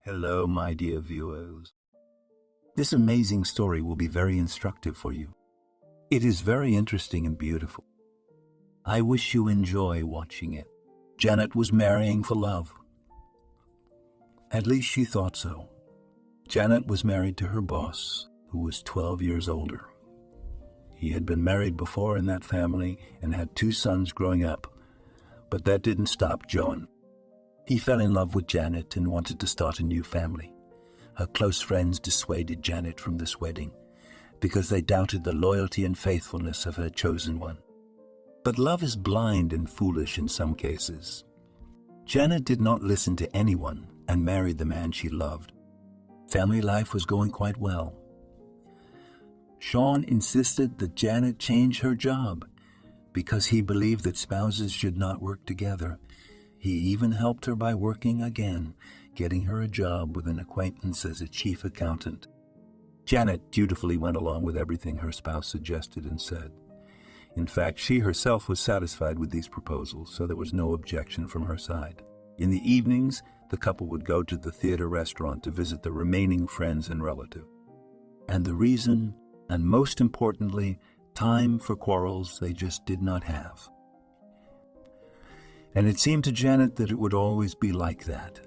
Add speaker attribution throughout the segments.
Speaker 1: Hello, my dear viewers. This amazing story will be very instructive for you. It is very interesting and beautiful. I wish you enjoy watching it. Janet was marrying for love. At least she thought so. Janet was married to her boss, who was 12 years older. He had been married before in that family and had 2 sons growing up, but that didn't stop Jhon. He fell in love with Janet and wanted to start a new family. Her close friends dissuaded Janet from this wedding because they doubted the loyalty and faithfulness of her chosen one. But love is blind and foolish in some cases. Janet did not listen to anyone and married the man she loved. Family life was going quite well. Jhon insisted that Janet change her job because he believed that spouses should not work together. He even helped her by working again, getting her a job with an acquaintance as a chief accountant. Janet dutifully went along with everything her spouse suggested and said. In fact, she herself was satisfied with these proposals, so there was no objection from her side. In the evenings, the couple would go to the theater restaurant to visit the remaining friends and relatives. And the reason, and most importantly, time for quarrels they just did not have. And it seemed to Janet that it would always be like that.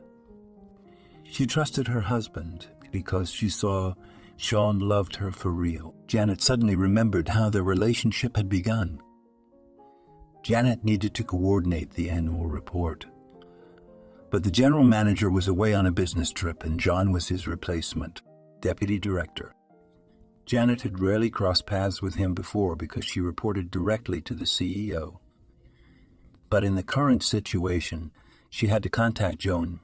Speaker 1: She trusted her husband because she saw Jhon loved her for real. Janet suddenly remembered how their relationship had begun. Janet needed to coordinate the annual report. But the general manager was away on a business trip and Jhon was his replacement, deputy director. Janet had rarely crossed paths with him before because she reported directly to the CEO. But in the current situation, she had to contact Jhon.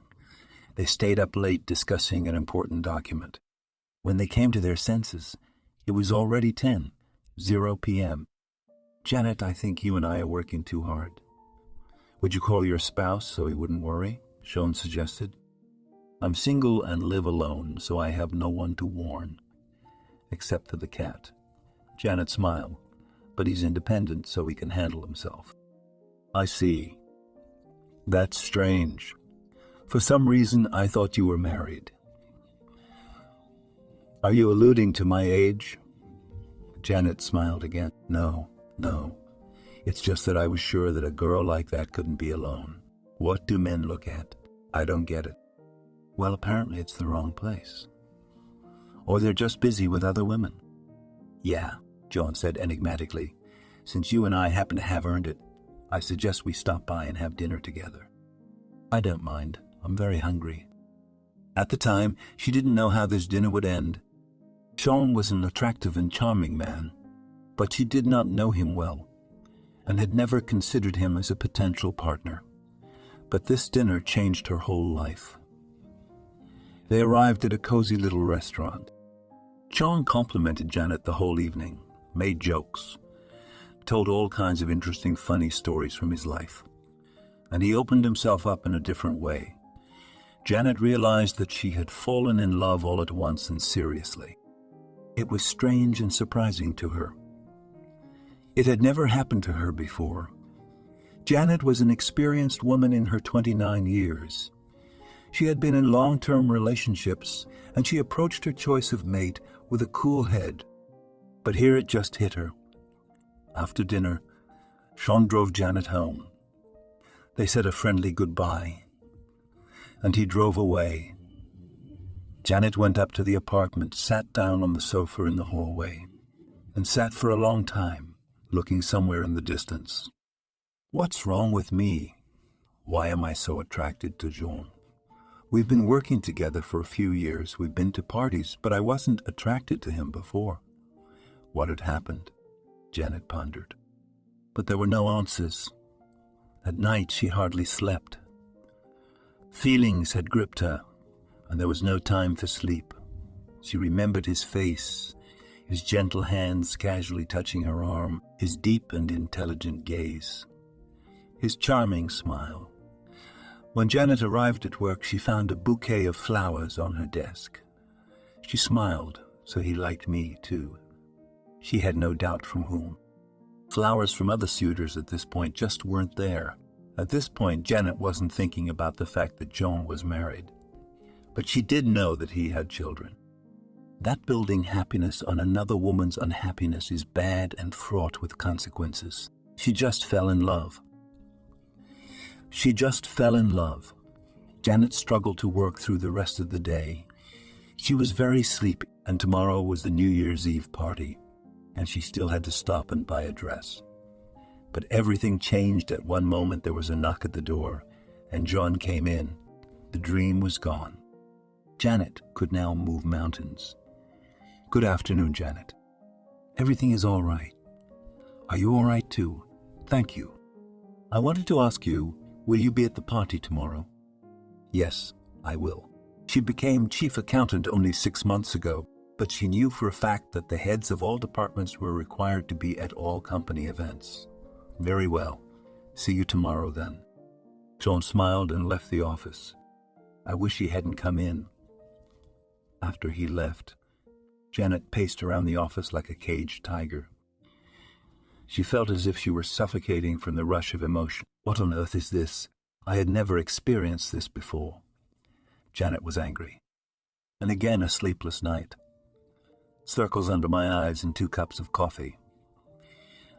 Speaker 1: They stayed up late discussing an important document. When they came to their senses, it was already 10:00 p.m. Janet, I think you and I are working too hard. Would you call your spouse so he wouldn't worry? Jhon suggested. I'm single and live alone, so I have no one to warn, except for the cat. Janet smiled, but he's independent so he can handle himself. I see. That's strange. For some reason, I thought you were married. Are you alluding to my age? Janet smiled again. No. It's just that I was sure that a girl like that couldn't be alone. What do men look at? I don't get it. Well, apparently it's the wrong place. Or they're just busy with other women. Yeah, Jhon said enigmatically. Since you and I happen to have earned it, I suggest we stop by and have dinner together. I don't mind. I'm very hungry. At the time, she didn't know how this dinner would end. Jhon was an attractive and charming man, but she did not know him well and had never considered him as a potential partner. But this dinner changed her whole life. They arrived at a cozy little restaurant. Jhon complimented Janet the whole evening, made jokes, told all kinds of interesting, funny stories from his life. And he opened himself up in a different way. Janet realized that she had fallen in love all at once and seriously. It was strange and surprising to her. It had never happened to her before. Janet was an experienced woman in her 29 years. She had been in long-term relationships, and she approached her choice of mate with a cool head. But here it just hit her. After dinner, Jhon drove Janet home. They said a friendly goodbye, and he drove away. Janet went up to the apartment, sat down on the sofa in the hallway, and sat for a long time, looking somewhere in the distance. What's wrong with me? Why am I so attracted to Jhon? We've been working together for a few years. We've been to parties, but I wasn't attracted to him before. What had happened? Janet pondered. But there were no answers. At night, she hardly slept. Feelings had gripped her, and there was no time for sleep. She remembered his face, his gentle hands casually touching her arm, his deep and intelligent gaze, his charming smile. When Janet arrived at work, she found a bouquet of flowers on her desk. She smiled, so he liked me too. She had no doubt from whom. Flowers from other suitors at this point just weren't there. At this point, Janet wasn't thinking about the fact that Jhon was married. But she did know that he had children. That building happiness on another woman's unhappiness is bad and fraught with consequences. She just fell in love. She just fell in love. Janet struggled to work through the rest of the day. She was very sleepy, and tomorrow was the New Year's Eve party, and she still had to stop and buy a dress. But everything changed at one moment. There was a knock at the door, and Jhon came in. The dream was gone. Janet could now move mountains. Good afternoon, Janet. Everything is all right. Are you all right too? Thank you. I wanted to ask you, will you be at the party tomorrow? Yes, I will. She became chief accountant only 6 months ago, but she knew for a fact that the heads of all departments were required to be at all company events. Very well. See you tomorrow then. Jhon smiled and left the office. I wish he hadn't come in. After he left, Janet paced around the office like a caged tiger. She felt as if she were suffocating from the rush of emotion. What on earth is this? I had never experienced this before. Janet was angry. And again a sleepless night. Circles under my eyes and 2 cups of coffee.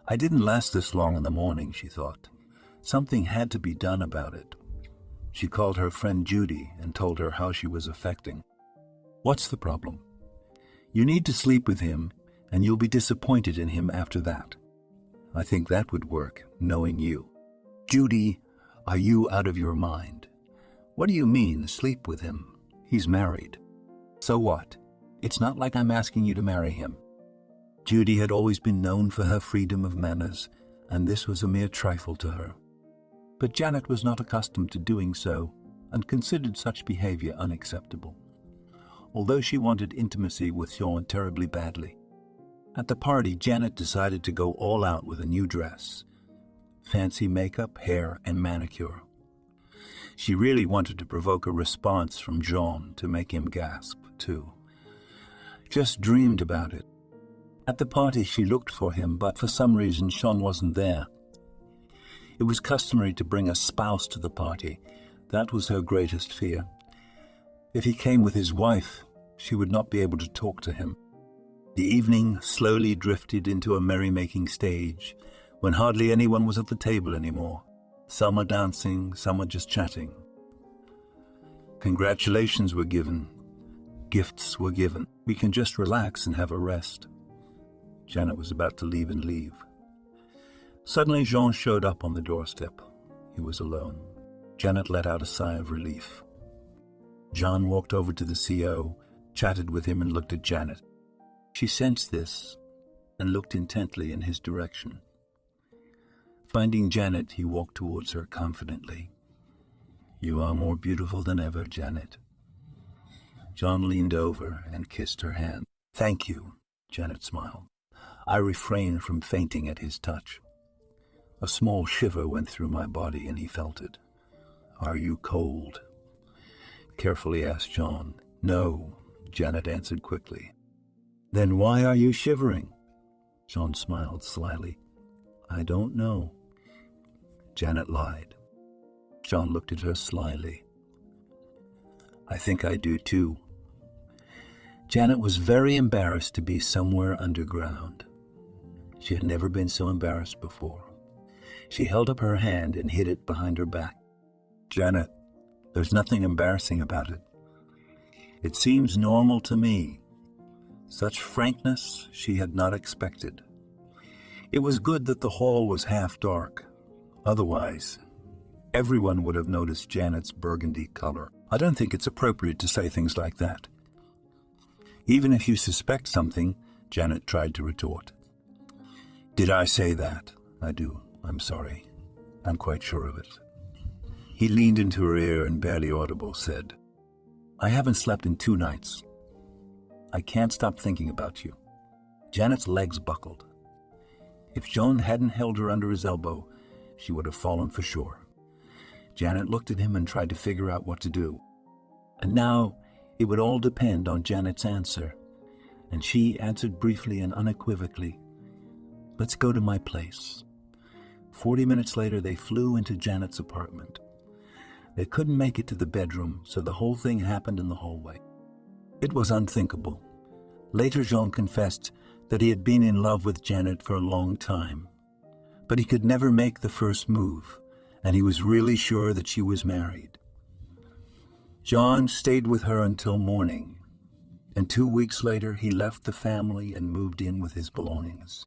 Speaker 1: I didn't last this long in the morning, she thought. Something had to be done about it. She called her friend Judy and told her how she was affecting. What's the problem? You need to sleep with him, and you'll be disappointed in him after that. I think that would work, knowing you. Judy, are you out of your mind? What do you mean, sleep with him? He's married. So what? It's not like I'm asking you to marry him. Judy had always been known for her freedom of manners, and this was a mere trifle to her. But Janet was not accustomed to doing so, and considered such behavior unacceptable. Although she wanted intimacy with Jhon terribly badly. At the party, Janet decided to go all out with a new dress. Fancy makeup, hair, and manicure. She really wanted to provoke a response from Jhon to make him gasp, too. Just dreamed about it. At the party, she looked for him, but for some reason, Jhon wasn't there. It was customary to bring a spouse to the party. That was her greatest fear. If he came with his wife, she would not be able to talk to him. The evening slowly drifted into a merrymaking stage, when hardly anyone was at the table anymore. Some are dancing, some are just chatting. Congratulations were given. Gifts were given. We can just relax and have a rest. Janet was about to leave and leave. Suddenly, Jhon showed up on the doorstep. He was alone. Janet let out a sigh of relief. Jhon walked over to the CO, chatted with him, and looked at Janet. She sensed this and looked intently in his direction. Finding Janet, he walked towards her confidently. You are more beautiful than ever, Janet. Jhon leaned over and kissed her hand. Thank you, Janet smiled. I refrained from fainting at his touch. A small shiver went through my body, and he felt it. Are you cold? Carefully asked Jhon. No, Janet answered quickly. Then why are you shivering? Jhon smiled slyly. I don't know. Janet lied. Jhon looked at her slyly. I think I do too. Janet was very embarrassed to be somewhere underground. She had never been so embarrassed before. She held up her hand and hid it behind her back. Janet, there's nothing embarrassing about it. It seems normal to me. Such frankness she had not expected. It was good that the hall was half dark. Otherwise, everyone would have noticed Janet's burgundy color. I don't think it's appropriate to say things like that. Even if you suspect something, Janet tried to retort. Did I say that? I do. I'm sorry. I'm quite sure of it. He leaned into her ear and, barely audible, said, I haven't slept in 2 nights. I can't stop thinking about you. Janet's legs buckled. If Jhon hadn't held her under his elbow, she would have fallen for sure. Janet looked at him and tried to figure out what to do. And now it would all depend on Janet's answer. And she answered briefly and unequivocally, Let's go to my place. 40 minutes later, they flew into Janet's apartment. They couldn't make it to the bedroom, so the whole thing happened in the hallway. It was unthinkable. Later, Jhon confessed that he had been in love with Janet for a long time, but he could never make the first move, and he was really sure that she was married. Jhon stayed with her until morning, and 2 weeks later he left the family and moved in with his belongings.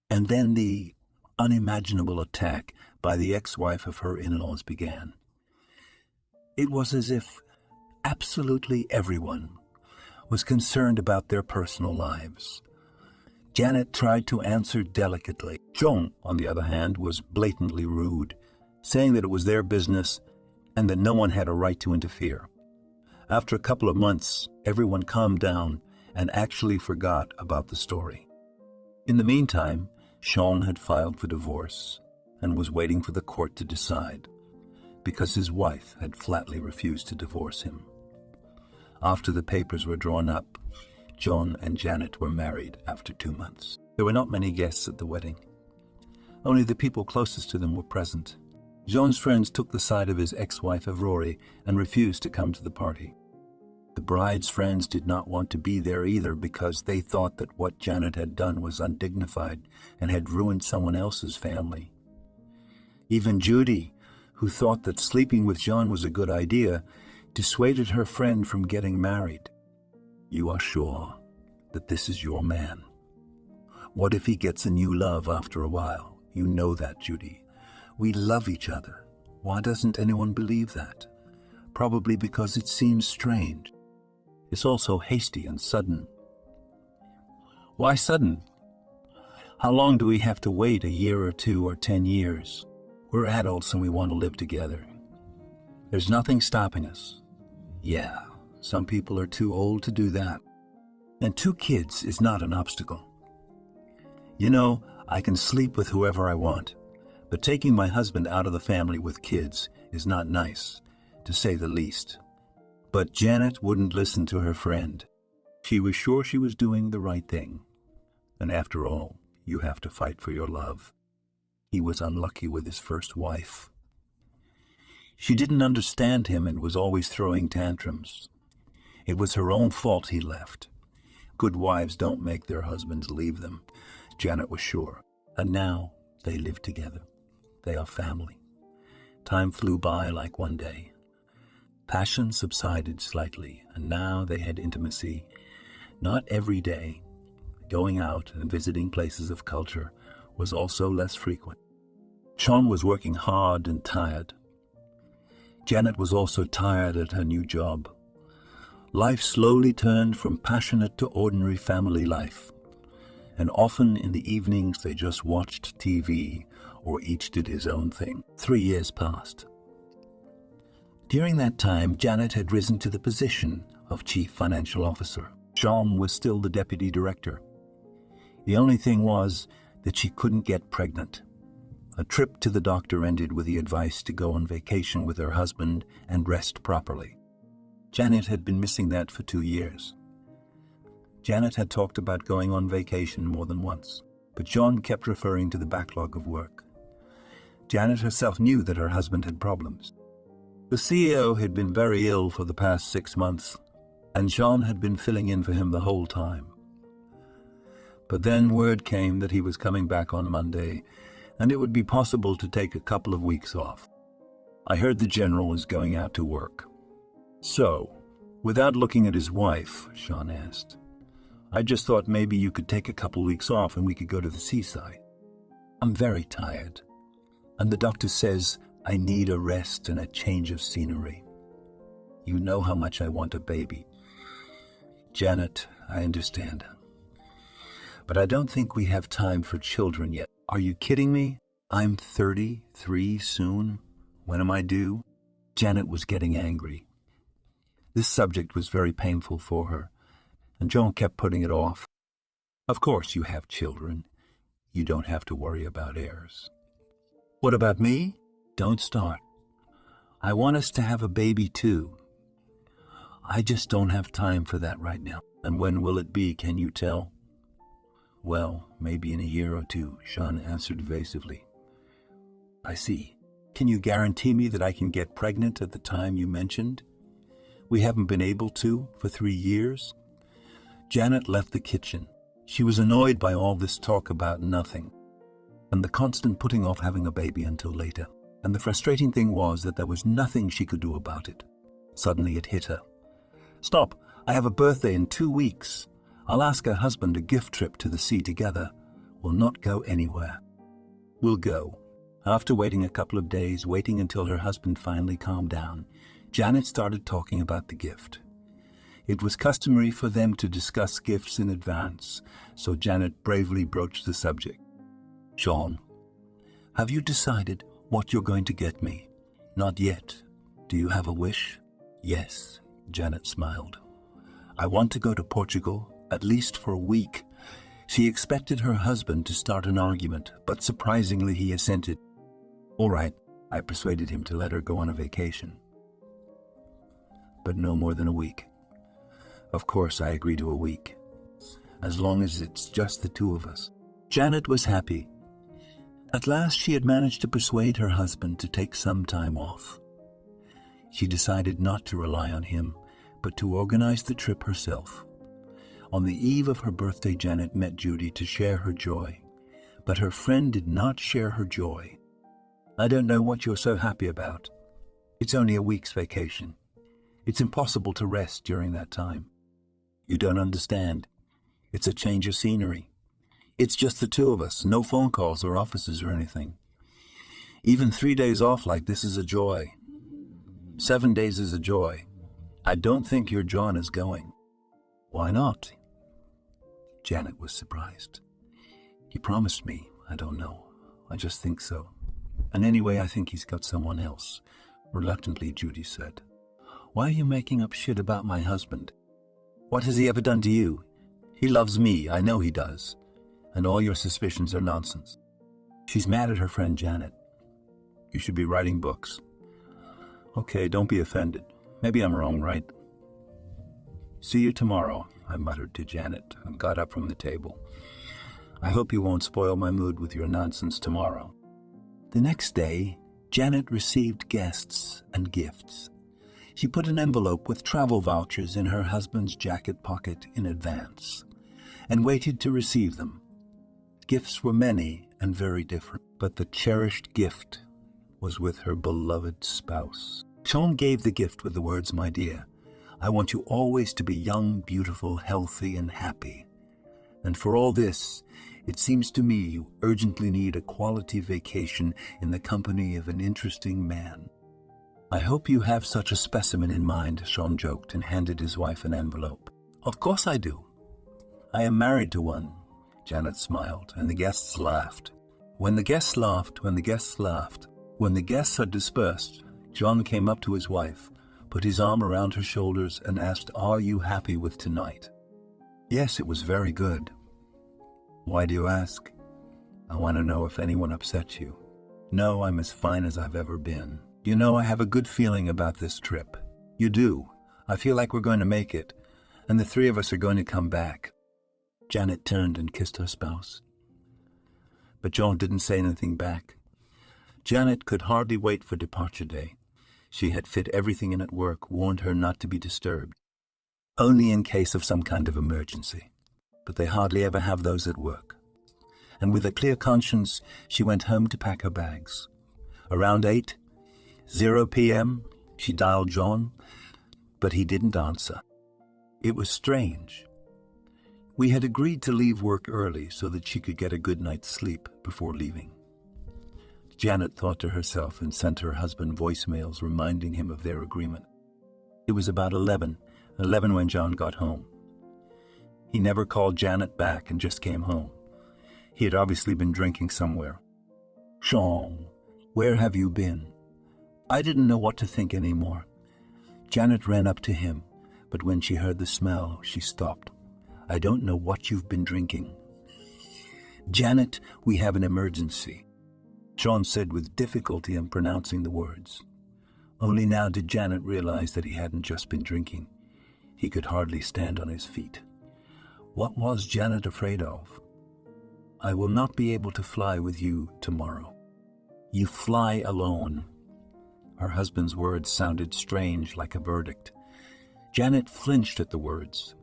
Speaker 1: And then the unimaginable attack by the ex-wife of her in-laws began. It was as if absolutely everyone was concerned about their personal lives. Janet tried to answer delicately. Jhon, on the other hand, was blatantly rude, saying that it was their business and that no one had a right to interfere. After a couple of months, everyone calmed down and actually forgot about the story. In the meantime, Jhon had filed for divorce and was waiting for the court to decide, because his wife had flatly refused to divorce him. After the papers were drawn up, Jhon and Janet were married after 2 months. There were not many guests at the wedding. Only the people closest to them were present. Jhon's friends took the side of his ex-wife Rory and refused to come to the party. The bride's friends did not want to be there either because they thought that what Janet had done was undignified and had ruined someone else's family. Even Judy, who thought that sleeping with Jhon was a good idea, dissuaded her friend from getting married. You are sure that this is your man? What if he gets a new love after a while? You know that, Judy. We love each other. Why doesn't anyone believe that? Probably because it seems strange. It's also hasty and sudden. Why sudden? How long do we have to wait? A year or 2 or 10 years? We're adults and we want to live together. There's nothing stopping us. Yeah, some people are too old to do that. And 2 kids is not an obstacle. You know, I can sleep with whoever I want, but taking my husband out of the family with kids is not nice, to say the least. But Janet wouldn't listen to her friend. She was sure she was doing the right thing. And after all, you have to fight for your love. He was unlucky with his first wife. She didn't understand him and was always throwing tantrums. It was her own fault he left. Good wives don't make their husbands leave them, Janet was sure. And now they live together. They are family. Time flew by like one day. Passion subsided slightly, and now they had intimacy. Not every day. Going out and visiting places of culture was also less frequent. Jhon was working hard and tired. Janet was also tired at her new job. Life slowly turned from passionate to ordinary family life, and often in the evenings they just watched TV or each did his own thing. 3 years passed. During that time, Janet had risen to the position of Chief Financial Officer. Jhon was still the Deputy Director. The only thing was that she couldn't get pregnant. A trip to the doctor ended with the advice to go on vacation with her husband and rest properly. Janet had been missing that for 2 years. Janet had talked about going on vacation more than once, but Jhon kept referring to the backlog of work. Janet herself knew that her husband had problems. The CEO had been very ill for the past 6 months, and Jhon had been filling in for him the whole time. But then word came that he was coming back on Monday, and it would be possible to take a couple of weeks off. I heard the general was going out to work. So, without looking at his wife, Jhon asked, I just thought maybe you could take a couple weeks off and we could go to the seaside. I'm very tired, and the doctor says I need a rest and a change of scenery. You know how much I want a baby. Janet, I understand. But I don't think we have time for children yet. Are you kidding me? I'm 33 soon. When am I due? Janet was getting angry. This subject was very painful for her, and Jhon kept putting it off. Of course you have children. You don't have to worry about heirs. What about me? Don't start. I want us to have a baby too. I just don't have time for that right now. And when will it be, can you tell? Well, maybe in a year or 2, Jhon answered evasively. I see. Can you guarantee me that I can get pregnant at the time you mentioned? We haven't been able to for 3 years." Janet left the kitchen. She was annoyed by all this talk about nothing, and the constant putting off having a baby until later. And the frustrating thing was that there was nothing she could do about it. Suddenly it hit her. "Stop! I have a birthday in 2 weeks. I'll ask her husband a gift trip to the sea together. We'll not go anywhere." "We'll go." After waiting a couple of days, waiting until her husband finally calmed down, Janet started talking about the gift. It was customary for them to discuss gifts in advance, so Janet bravely broached the subject. "Jhon, have you decided what you're going to get me?" "Not yet. Do you have a wish?" "Yes," Janet smiled. "I want to go to Portugal, at least for a week." She expected her husband to start an argument, but surprisingly he assented. "All right," I persuaded him to let her go on a vacation. "But no more than a week." "Of course I agree to a week, as long as it's just the two of us." Janet was happy. At last she had managed to persuade her husband to take some time off. She decided not to rely on him, but to organize the trip herself. On the eve of her birthday, Janet met Judy to share her joy, but her friend did not share her joy. "I don't know what you're so happy about. It's only a week's vacation. It's impossible to rest during that time." "You don't understand. It's a change of scenery. It's just the two of us, no phone calls or offices or anything. Even 3 days off like this is a joy. 7 days is a joy. I don't think your Jhon is going." "Why not?" Janet was surprised. "He promised me. I don't know. I just think so. And anyway, I think he's got someone else." Reluctantly, Judy said. "Why are you making up shit about my husband? What has he ever done to you? He loves me, I know he does. And all your suspicions are nonsense." She's mad at her friend Janet. "You should be writing books." "Okay, don't be offended. Maybe I'm wrong, right?" "See you tomorrow," I muttered to Janet and got up from the table. "I hope you won't spoil my mood with your nonsense tomorrow." The next day, Janet received guests and gifts. She put an envelope with travel vouchers in her husband's jacket pocket in advance and waited to receive them. Gifts were many and very different, but the cherished gift was with her beloved spouse. Jhon gave the gift with the words, "My dear, I want you always to be young, beautiful, healthy, and happy. And for all this, it seems to me you urgently need a quality vacation in the company of an interesting man." "I hope you have such a specimen in mind," Jhon joked and handed his wife an envelope. "Of course I do. I am married to one." Janet smiled, and the guests laughed. When the guests had dispersed, Jhon came up to his wife, put his arm around her shoulders, and asked, "Are you happy with tonight?" "Yes, it was very good." "Why do you ask?" "I want to know if anyone upset you." "No, I'm as fine as I've ever been. You know, I have a good feeling about this trip." "You do? I feel like we're going to make it, and the three of us are going to come back." Janet turned and kissed her spouse. But Jhon didn't say anything back. Janet could hardly wait for departure day. She had fit everything in at work, warned her not to be disturbed, only in case of some kind of emergency. But they hardly ever have those at work. And with a clear conscience, she went home to pack her bags. Around 8:00 p.m., she dialed Jhon, but he didn't answer. It was strange. We had agreed to leave work early so that she could get a good night's sleep before leaving. Janet thought to herself and sent her husband voicemails reminding him of their agreement. It was about 11 when Jhon got home. He never called Janet back and just came home. He had obviously been drinking somewhere. "Jhon, where have you been?" I didn't know what to think anymore. Janet ran up to him, but when she heard the smell, she stopped. "I don't know what you've been drinking." "Janet, we have an emergency," Jhon said with difficulty in pronouncing the words. Only now did Janet realize that he hadn't just been drinking. He could hardly stand on his feet. What was Janet afraid of? "I will not be able to fly with you tomorrow." You fly alone. Her husband's words sounded strange, like a verdict. Janet flinched at the words.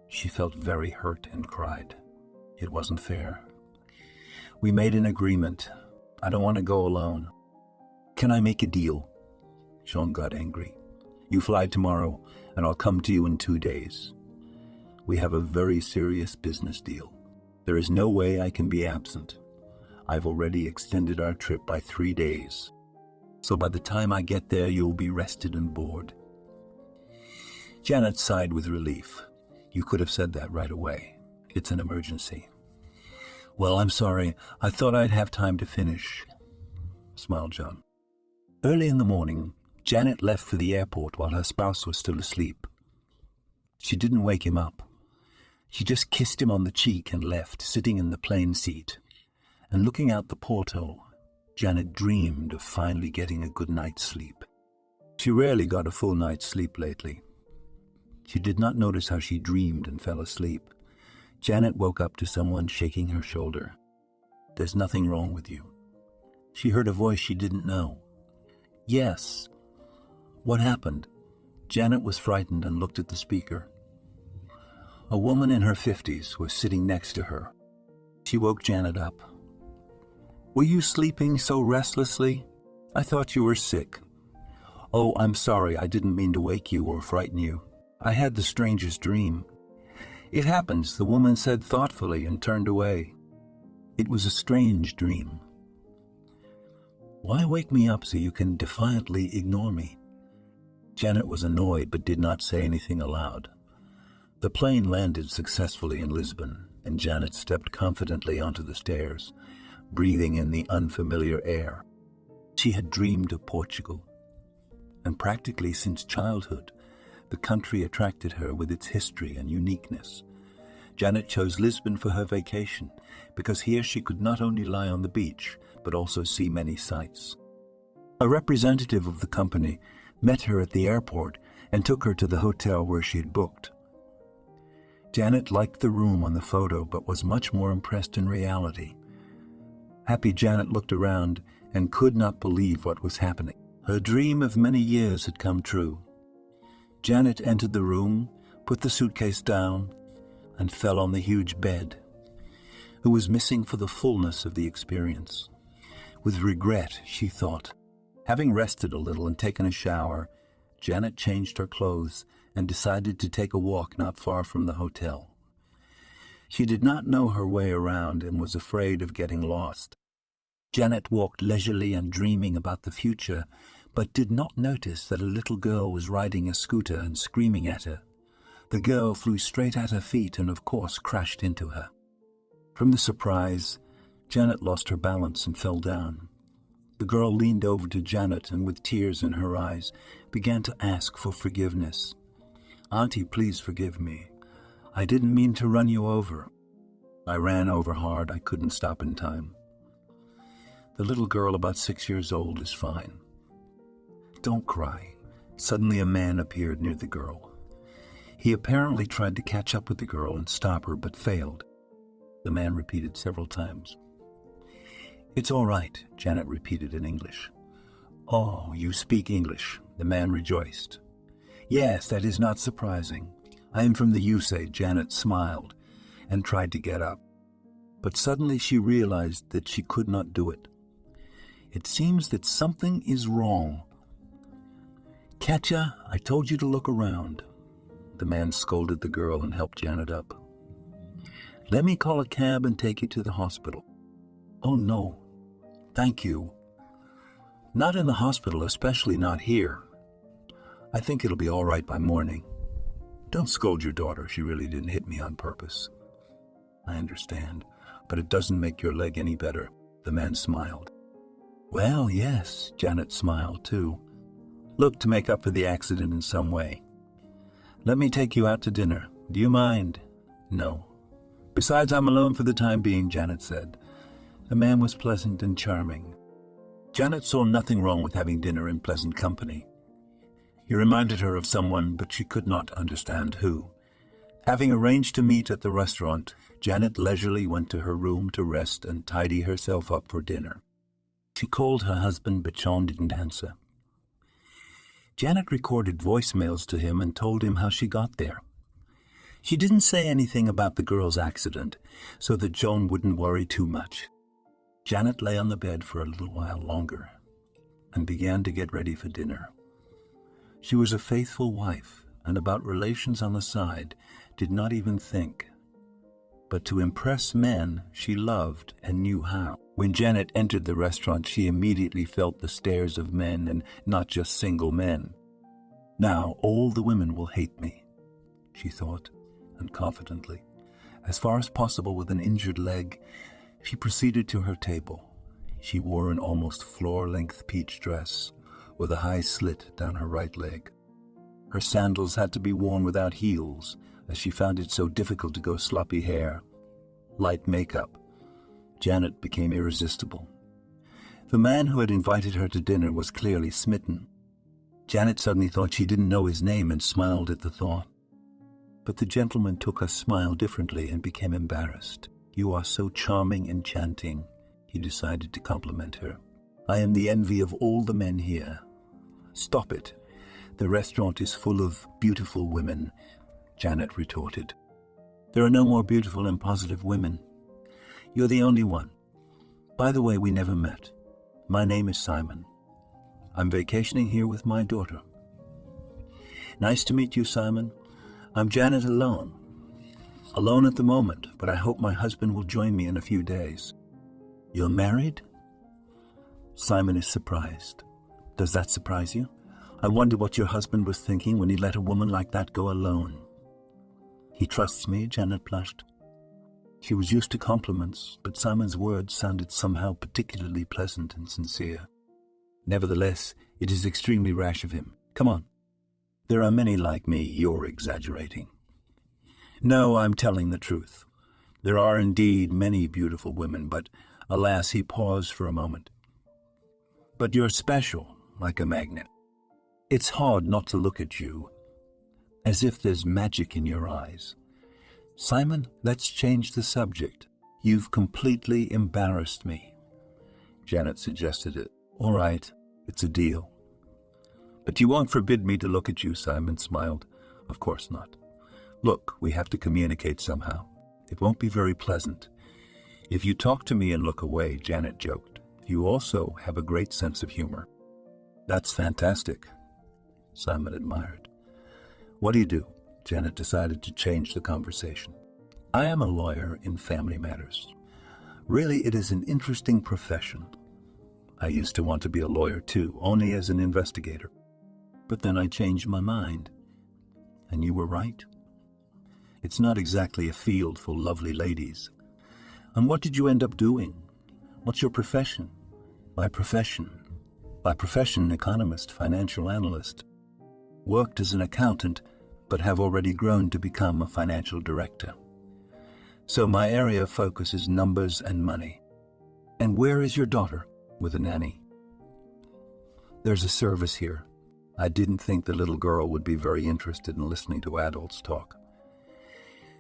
Speaker 1: She felt very hurt and cried. It wasn't fair. We made an agreement. I don't want to go alone. Can I make a deal? Jhon got angry. You fly tomorrow, and I'll come to you in 2 days. We have a very serious business deal. There is no way I can be absent. I've already extended our trip by 3 days. So by the time I get there, you'll be rested and bored. Janet sighed with relief. You could have said that right away. It's an emergency. Well, I'm sorry. I thought I'd have time to finish, smiled Jhon. Early in the morning, Janet left for the airport while her spouse was still asleep. She didn't wake him up. She just kissed him on the cheek and left, sitting in the plane seat. And looking out the porthole, Janet dreamed of finally getting a good night's sleep. She rarely got a full night's sleep lately. She did not notice how she dreamed and fell asleep. Janet woke up to someone shaking her shoulder. There's nothing wrong with you. She heard a voice she didn't know. Yes. What happened? Janet was frightened and looked at the speaker. A woman in her 50s was sitting next to her. She woke Janet up. Were you sleeping so restlessly? I thought you were sick. Oh, I'm sorry, I didn't mean to wake you or frighten you. I had the strangest dream. It happens, the woman said thoughtfully and turned away. It was a strange dream. Why wake me up so you can defiantly ignore me? Janet was annoyed but did not say anything aloud. The plane landed successfully in Lisbon, and Janet stepped confidently onto the stairs, breathing in the unfamiliar air. She had dreamed of Portugal, and practically since childhood, the country attracted her with its history and uniqueness. Janet chose Lisbon for her vacation because here she could not only lie on the beach, but also see many sights. A representative of the company met her at the airport and took her to the hotel where she had booked. Janet liked the room on the photo, but was much more impressed in reality. Happy Janet looked around and could not believe what was happening. Her dream of many years had come true. Janet entered the room, put the suitcase down, and fell on the huge bed. It was missing for the fullness of the experience. With regret, she thought. Having rested a little and taken a shower, Janet changed her clothes and decided to take a walk not far from the hotel. She did not know her way around and was afraid of getting lost. Janet walked leisurely and dreaming about the future, but did not notice that a little girl was riding a scooter and screaming at her. The girl flew straight at her feet and, of course, crashed into her. From the surprise, Janet lost her balance and fell down. The girl leaned over to Janet and, with tears in her eyes, began to ask for forgiveness. "Auntie, please forgive me. I didn't mean to run you over. I ran over hard. I couldn't stop in time." The little girl, about 6 years old, is fine. "Don't cry." Suddenly a man appeared near the girl. He apparently tried to catch up with the girl and stop her, but failed. The man repeated several times. "It's all right," Janet repeated in English. "Oh, you speak English," the man rejoiced. "Yes, that is not surprising. I am from the USA." Janet smiled and tried to get up. But suddenly she realized that she could not do it. "It seems that something is wrong." "Katja, I told you to look around." The man scolded the girl and helped Janet up. "Let me call a cab and take you to the hospital." "Oh, no. Thank you. Not in the hospital, especially not here. I think it'll be all right by morning. Don't scold your daughter. She really didn't hit me on purpose." "I understand, but it doesn't make your leg any better." The man smiled. "Well, yes," Janet smiled too. "Look, to make up for the accident in some way. Let me take you out to dinner. Do you mind?" "No. Besides, I'm alone for the time being," Janet said. The man was pleasant and charming. Janet saw nothing wrong with having dinner in pleasant company. He reminded her of someone, but she could not understand who. Having arranged to meet at the restaurant, Janet leisurely went to her room to rest and tidy herself up for dinner. She called her husband, but Jhon didn't answer. Janet recorded voicemails to him and told him how she got there. She didn't say anything about the girl's accident, so that Jhon wouldn't worry too much. Janet lay on the bed for a little while longer and began to get ready for dinner. She was a faithful wife, and about relations on the side did not even think. But to impress men she loved and knew how. When Janet entered the restaurant, she immediately felt the stares of men, and not just single men. Now all the women will hate me, she thought, and confidently, as far as possible with an injured leg, she proceeded to her table. She wore an almost floor-length peach dress with a high slit down her right leg. Her sandals had to be worn without heels, as she found it so difficult to go sloppy hair. Light makeup. Janet became irresistible. The man who had invited her to dinner was clearly smitten. Janet suddenly thought she didn't know his name and smiled at the thought. But the gentleman took her smile differently and became embarrassed. "You are so charming, enchanting," he decided to compliment her. "I am the envy of all the men here." "Stop it. The restaurant is full of beautiful women," Janet retorted. "There are no more beautiful and positive women. You're the only one. By the way, we never met. My name is Simon. I'm vacationing here with my daughter." "Nice to meet you, Simon. I'm Janet alone. Alone at the moment, but I hope my husband will join me in a few days." "You're married?" Simon is surprised. "Does that surprise you? I wonder what your husband was thinking when he let a woman like that go alone." "He trusts me," Janet blushed. She was used to compliments, but Simon's words sounded somehow particularly pleasant and sincere. "Nevertheless, it is extremely rash of him. Come on. There are many like me. You're exaggerating." "No, I'm telling the truth. There are indeed many beautiful women, but, alas," he paused for a moment. "But you're special, like a magnet. It's hard not to look at you, as if there's magic in your eyes. Simon, let's change the subject. You've completely embarrassed me." Janet suggested it. "All right, it's a deal." "But you won't forbid me to look at you," Simon smiled. "Of course not. Look, we have to communicate somehow. It won't be very pleasant. If you talk to me and look away," Janet joked. "You also have a great sense of humor." "That's fantastic," Simon admired. "What do you do?" Janet decided to change the conversation. "I am a lawyer in family matters. Really, it is an interesting profession. I used to want to be a lawyer too, only as an investigator. But then I changed my mind. And you were right. It's not exactly a field for lovely ladies. And what did you end up doing? What's your profession?" My profession, economist, financial analyst. Worked as an accountant, but have already grown to become a financial director. So my area of focus is numbers and money." "And where is your daughter?" "With a nanny. There's a service here. I didn't think the little girl would be very interested in listening to adults talk.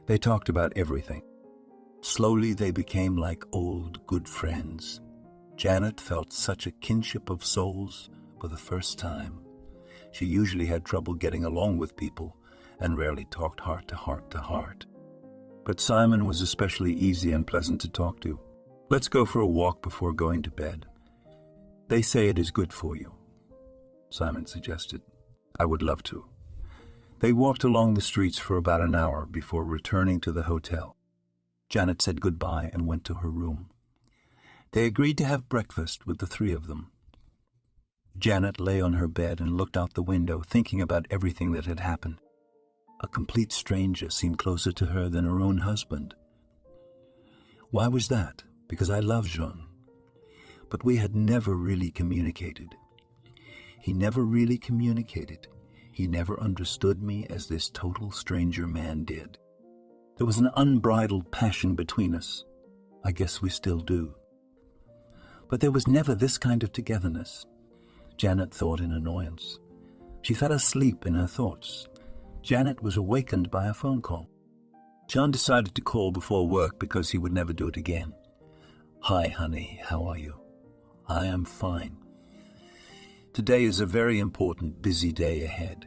Speaker 1: They talked about everything. Slowly they became like old, good friends. Janet felt such a kinship of souls for the first time. She usually had trouble getting along with people and rarely talked heart to heart to heart. But Simon was especially easy and pleasant to talk to. "Let's go for a walk before going to bed. They say it is good for you," Simon suggested. "I would love to." They walked along the streets for about an hour before returning to the hotel. Janet said goodbye and went to her room. They agreed to have breakfast with the three of them. Janet lay on her bed and looked out the window, thinking about everything that had happened. A complete stranger seemed closer to her than her own husband. Why was that? Because I love Jhon. But we had never really communicated. He never really communicated. He never understood me as this total stranger man did. There was an unbridled passion between us. I guess we still do. But there was never this kind of togetherness. Janet thought in annoyance. She fell asleep in her thoughts. Janet was awakened by a phone call. Jhon decided to call before work because he would never do it again. "Hi, honey, how are you?" I am fine. Today is a very important, busy day ahead.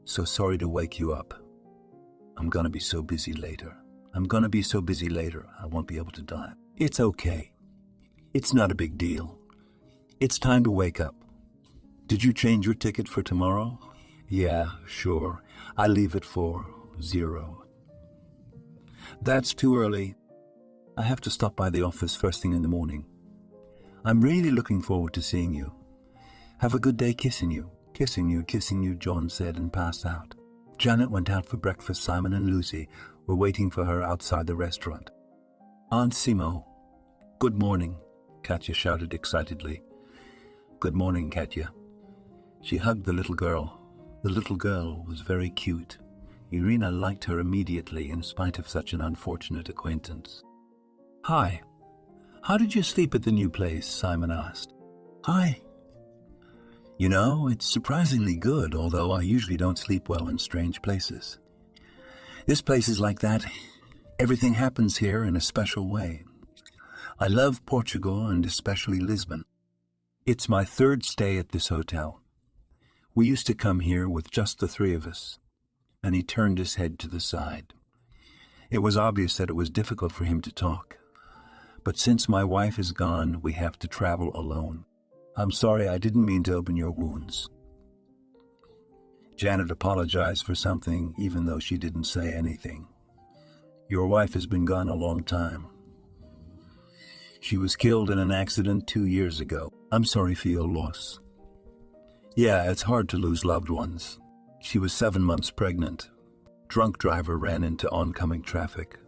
Speaker 1: So sorry to wake you up. I'm gonna be so busy later. I won't be able to die. It's okay. It's not a big deal. It's time to wake up. Did you change your ticket for tomorrow? Yeah, sure. I leave it for 0. That's too early. I have to stop by the office first thing in the morning. I'm really looking forward to seeing you. Have a good day kissing you. Kissing you, Jhon said and passed out. Janet went out for breakfast. Simon and Lucy were waiting for her outside the restaurant. Aunt Simo. Good morning, Katya shouted excitedly. Good morning, Katya. She hugged the little girl. The little girl was very cute. Irina liked her immediately in spite of such an unfortunate acquaintance. Hi. How did you sleep at the new place? Simon asked. Hi. You know, it's surprisingly good, although I usually don't sleep well in strange places. This place is like that. Everything happens here in a special way. I love Portugal and especially Lisbon. It's my 3rd stay at this hotel. We used to come here with just the 3 of us. And he turned his head to the side. It was obvious that it was difficult for him to talk. But since my wife is gone, we have to travel alone. I'm sorry, I didn't mean to open your wounds. Janet apologized for something, even though she didn't say anything. Your wife has been gone a long time. She was killed in an accident 2 years ago. I'm sorry for your loss. Yeah, it's hard to lose loved ones. She was 7 months pregnant. Drunk driver ran into oncoming traffic.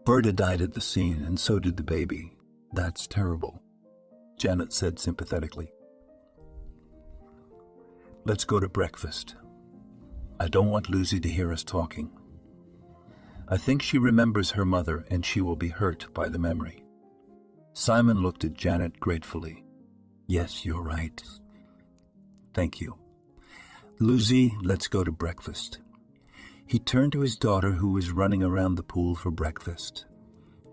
Speaker 1: Berta died at the scene, and so did the baby. That's terrible, Janet said sympathetically. Let's go to breakfast. I don't want Lucy to hear us talking. I think she remembers her mother, and she will be hurt by the memory. Simon looked at Janet gratefully. Yes, you're right. Thank you. Lucy, let's go to breakfast. He turned to his daughter, who was running around the pool for breakfast.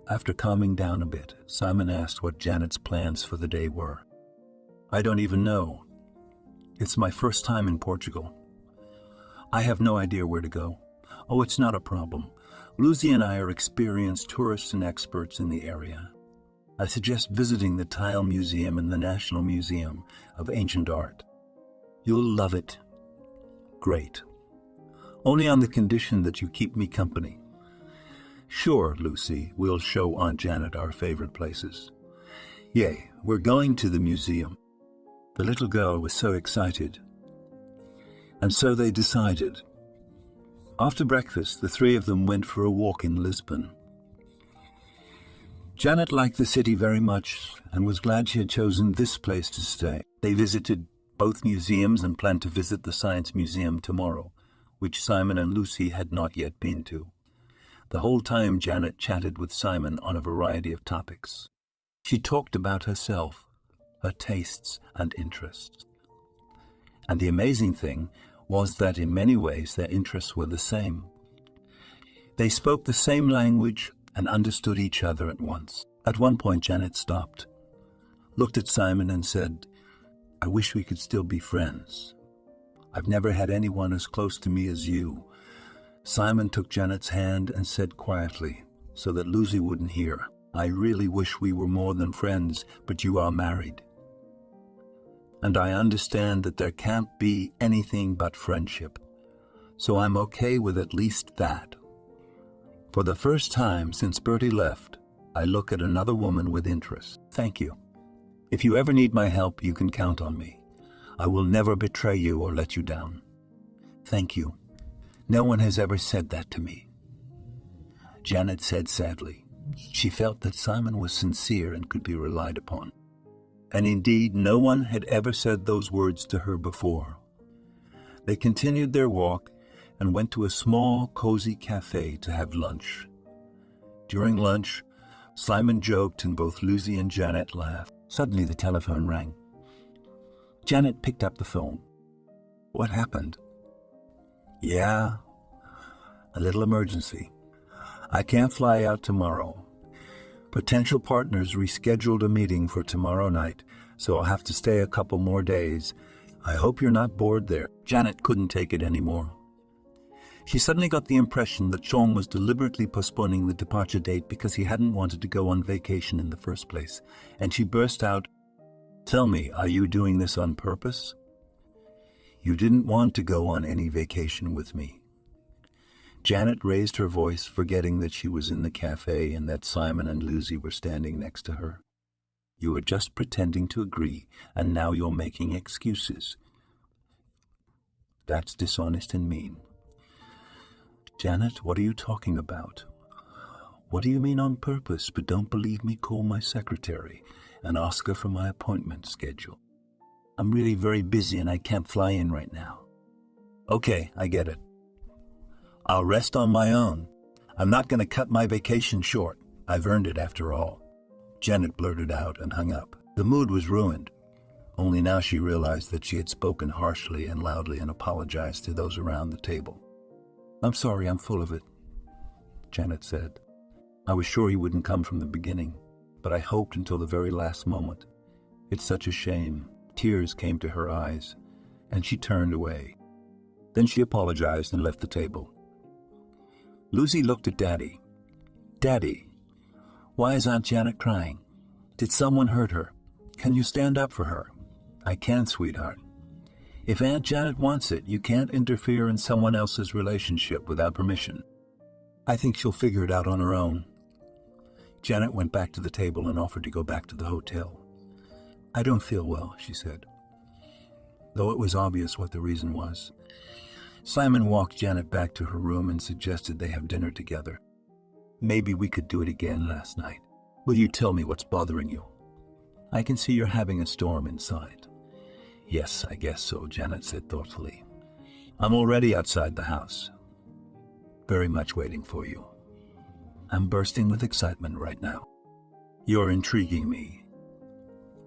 Speaker 1: After calming down a bit, Simon asked what Janet's plans for the day were. I don't even know. It's my first time in Portugal. I have no idea where to go. Oh, it's not a problem. Lucy and I are experienced tourists and experts in the area. I suggest visiting the Tile Museum and the National Museum of Ancient Art. You'll love it. Great. Only on the condition that you keep me company. Sure, Lucy, we'll show Aunt Janet our favorite places. Yay, we're going to the museum. The little girl was so excited. And so they decided. After breakfast, the 3 of them went for a walk in Lisbon. Janet liked the city very much and was glad she had chosen this place to stay. They visited both museums and planned to visit the Science Museum tomorrow, which Simon and Lucy had not yet been to. The whole time Janet chatted with Simon on a variety of topics. She talked about herself, her tastes and interests. And the amazing thing was that in many ways their interests were the same. They spoke the same language and understood each other at once. At one point Janet stopped, looked at Simon and said, I wish we could still be friends. I've never had anyone as close to me as you. Simon took Janet's hand and said quietly, so that Lucy wouldn't hear, I really wish we were more than friends, but you are married. And I understand that there can't be anything but friendship. So I'm okay with at least that. For the first time since Bertie left, I look at another woman with interest. Thank you. If you ever need my help, you can count on me. I will never betray you or let you down. Thank you. No one has ever said that to me. Janet said sadly. She felt that Simon was sincere and could be relied upon. And indeed, no one had ever said those words to her before. They continued their walk and went to a small, cozy cafe to have lunch. During lunch, Simon joked and both Lucy and Janet laughed. Suddenly the telephone rang. Janet picked up the phone. What happened? Yeah, a little emergency. I can't fly out tomorrow, Potential partners rescheduled a meeting for tomorrow night, so I'll have to stay a couple more days. I hope you're not bored there. Janet couldn't take it anymore. She suddenly got the impression that Jhon was deliberately postponing the departure date because he hadn't wanted to go on vacation in the first place, and she burst out, "Tell me, are you doing this on purpose? You didn't want to go on any vacation with me." Janet raised her voice, forgetting that she was in the cafe and that Simon and Lucy were standing next to her. "You were just pretending to agree, and now you're making excuses. That's dishonest and mean." "Janet, what are you talking about? What do you mean on purpose? But don't believe me, call my secretary and ask her for my appointment schedule. I'm really very busy and I can't fly in right now." "Okay, I get it. I'll rest on my own. I'm not going to cut my vacation short. I've earned it after all." Janet blurted out and hung up. The mood was ruined. Only now she realized that she had spoken harshly and loudly and apologized to those around the table. "I'm sorry, I'm full of it," Janet said. "I was sure he wouldn't come from the beginning, but I hoped until the very last moment. It's such a shame." Tears came to her eyes, and she turned away. Then she apologized and left the table. Lucy looked at Daddy. "Daddy, why is Aunt Janet crying? Did someone hurt her? Can you stand up for her?" "I can, sweetheart. If Aunt Janet wants it, you can't interfere in someone else's relationship without permission. I think she'll figure it out on her own." Janet went back to the table and offered to go back to the hotel. "I don't feel well," she said, though it was obvious what the reason was. Simon walked Janet back to her room and suggested they have dinner together. "Maybe we could do it again last night. Will you tell me what's bothering you? I can see you're having a storm inside." "Yes, I guess so," Janet said thoughtfully. "I'm already outside the house, very much waiting for you. I'm bursting with excitement right now. You're intriguing me.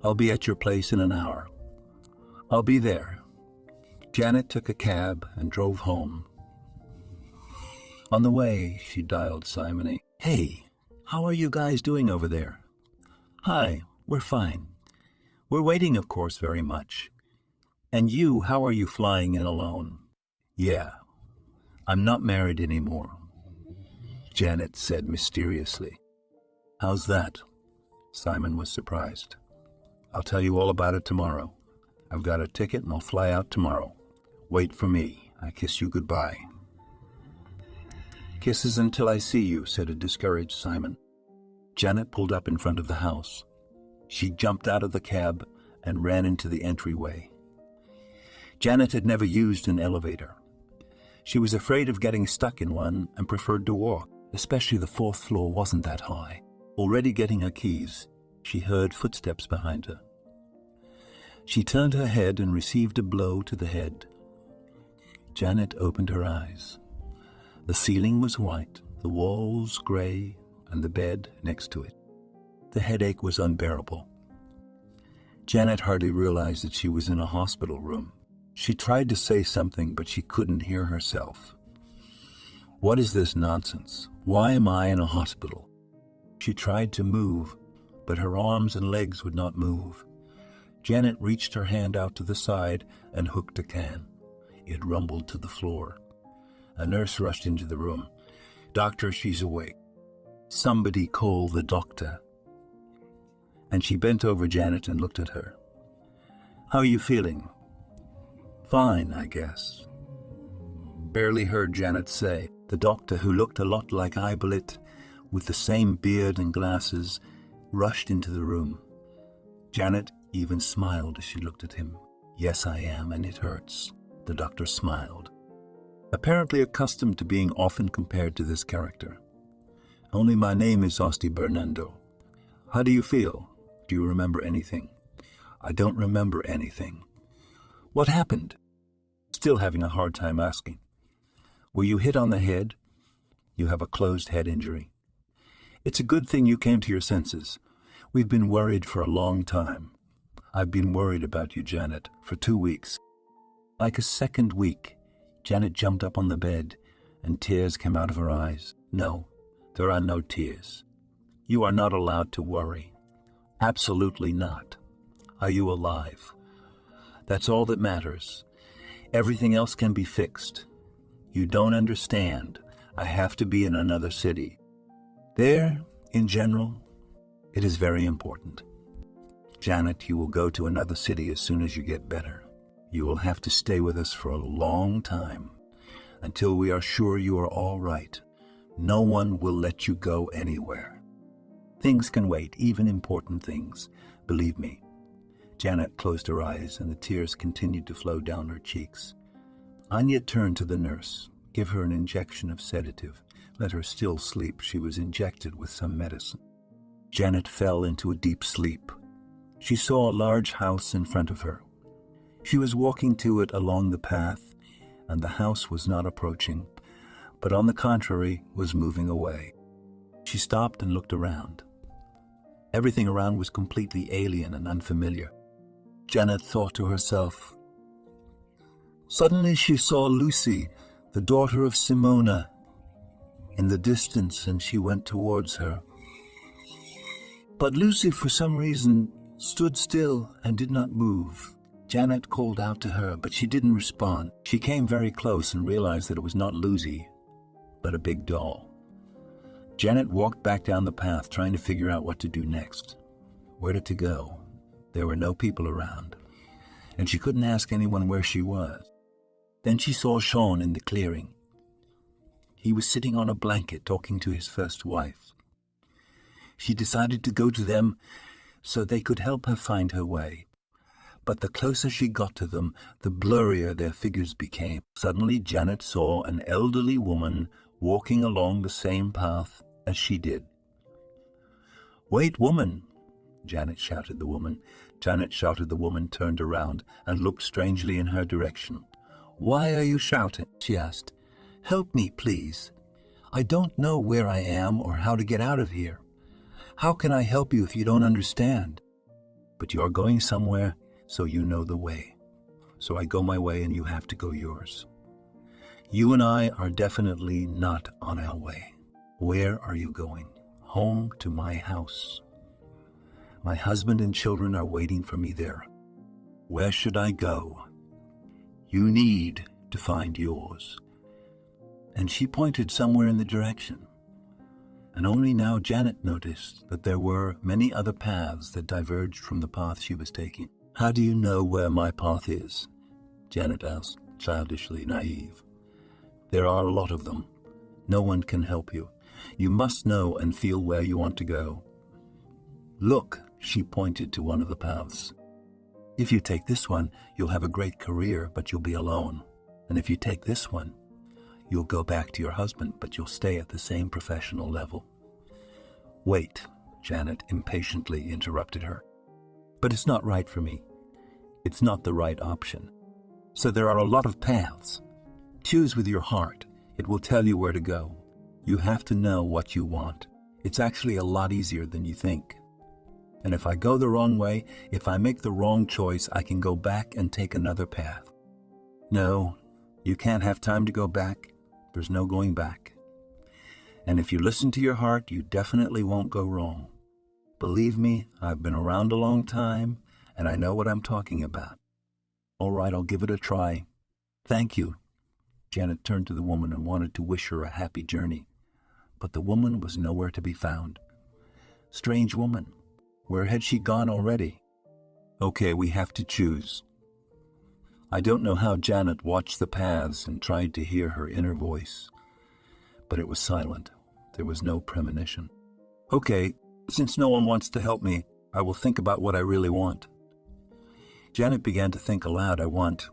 Speaker 1: I'll be at your place in an hour. I'll be there." Janet took a cab and drove home. On the way, she dialed Simon. "Hey, how are you guys doing over there?" "Hi, we're fine. We're waiting, of course, very much. And you, how are you flying in alone?" "Yeah, I'm not married anymore," Janet said mysteriously. "How's that?" Simon was surprised. "I'll tell you all about it tomorrow. I've got a ticket and I'll fly out tomorrow. Wait for me. I kiss you goodbye." "Kisses until I see you," said a discouraged Simon. Janet pulled up in front of the house. She jumped out of the cab and ran into the entryway. Janet had never used an elevator. She was afraid of getting stuck in one and preferred to walk, especially the fourth floor wasn't that high. Already getting her keys, she heard footsteps behind her. She turned her head and received a blow to the head. Janet opened her eyes. The ceiling was white, the walls gray, and the bed next to it. The headache was unbearable. Janet hardly realized that she was in a hospital room. She tried to say something, but she couldn't hear herself. "What is this nonsense? Why am I in a hospital?" She tried to move, but her arms and legs would not move. Janet reached her hand out to the side and hooked a can. It rumbled to the floor. A nurse rushed into the room. "Doctor, she's awake." "Somebody call the doctor." And she bent over Janet and looked at her. "How are you feeling?" "Fine, I guess." Barely heard Janet say. The doctor, who looked a lot like Ibelit, with the same beard and glasses, rushed into the room. Janet even smiled as she looked at him. "Yes, I am, and it hurts." The doctor smiled, apparently accustomed to being often compared to this character. "Only my name is Osti Bernando. How do you feel? Do you remember anything?" "I don't remember anything." "What happened?" Still having a hard time asking. "Were you hit on the head?" "You have a closed head injury." "It's a good thing you came to your senses. We've been worried for a long time." "I've been worried about you, Janet, for 2 weeks. Like a second week." Janet jumped up on the bed, and tears came out of her eyes. "No, there are no tears." You are not allowed to worry. Absolutely not. Are you alive? That's all that matters. Everything else can be fixed. You don't understand. I have to be in another city. There, in general, it is very important. Janet, you will go to another city as soon as you get better. You will have to stay with us for a long time, until we are sure you are all right. No one will let you go anywhere. Things can wait, even important things. Believe me. Janet closed her eyes, and the tears continued to flow down her cheeks. Anya turned to the nurse. Give her an injection of sedative. Let her still sleep. She was injected with some medicine. Janet fell into a deep sleep. She saw a large house in front of her. She was walking to it along the path, and the house was not approaching, but on the contrary, was moving away. She stopped and looked around. Everything around was completely alien and unfamiliar. Janet thought to herself. Suddenly she saw Lucy, the daughter of Simona, in the distance, and she went towards her. But Lucy, for some reason, stood still and did not move. Janet called out to her, but she didn't respond. She came very close and realized that it was not Lucy, but a big doll. Janet walked back down the path, trying to figure out what to do next. Where to go? There were no people around, and she couldn't ask anyone where she was. Then she saw Jhon in the clearing. He was sitting on a blanket talking to his first wife. She decided to go to them so they could help her find her way. But the closer she got to them, the blurrier their figures became. Suddenly Janet saw an elderly woman walking along the same path as she did. "Wait, woman!" Janet shouted the woman. Janet shouted the woman, turned around, and looked strangely in her direction. "Why are you shouting?" she asked. "Help me, please. I don't know where I am or how to get out of here. How can I help you if you don't understand? But you're going somewhere, so you know the way. So I go my way and you have to go yours. You and I are definitely not on our way. Where are you going? Home to my house. My husband and children are waiting for me there. Where should I go? You need to find yours." And she pointed somewhere in the direction. And only now Janet noticed that there were many other paths that diverged from the path she was taking. "How do you know where my path is?" Janet asked, childishly naive. "There are a lot of them. No one can help you. You must know and feel where you want to go. Look," she pointed to one of the paths. "If you take this one, you'll have a great career, but you'll be alone. And if you take this one, you'll go back to your husband, but you'll stay at the same professional level." "Wait," Janet impatiently interrupted her. "But it's not right for me. It's not the right option. So there are a lot of paths. Choose with your heart. It will tell you where to go. You have to know what you want. It's actually a lot easier than you think. And if I go the wrong way, if I make the wrong choice, I can go back and take another path. No, you can't have time to go back. There's no going back. And if you listen to your heart, you definitely won't go wrong. Believe me, I've been around a long time, and I know what I'm talking about. All right, I'll give it a try. Thank you." Janet turned to the woman and wanted to wish her a happy journey. But the woman was nowhere to be found. Strange woman. Where had she gone already? Okay, we have to choose. I don't know how Janet watched the paths and tried to hear her inner voice, but it was silent. There was no premonition. Okay, since no one wants to help me, I will think about what I really want. Janet began to think aloud, "I want."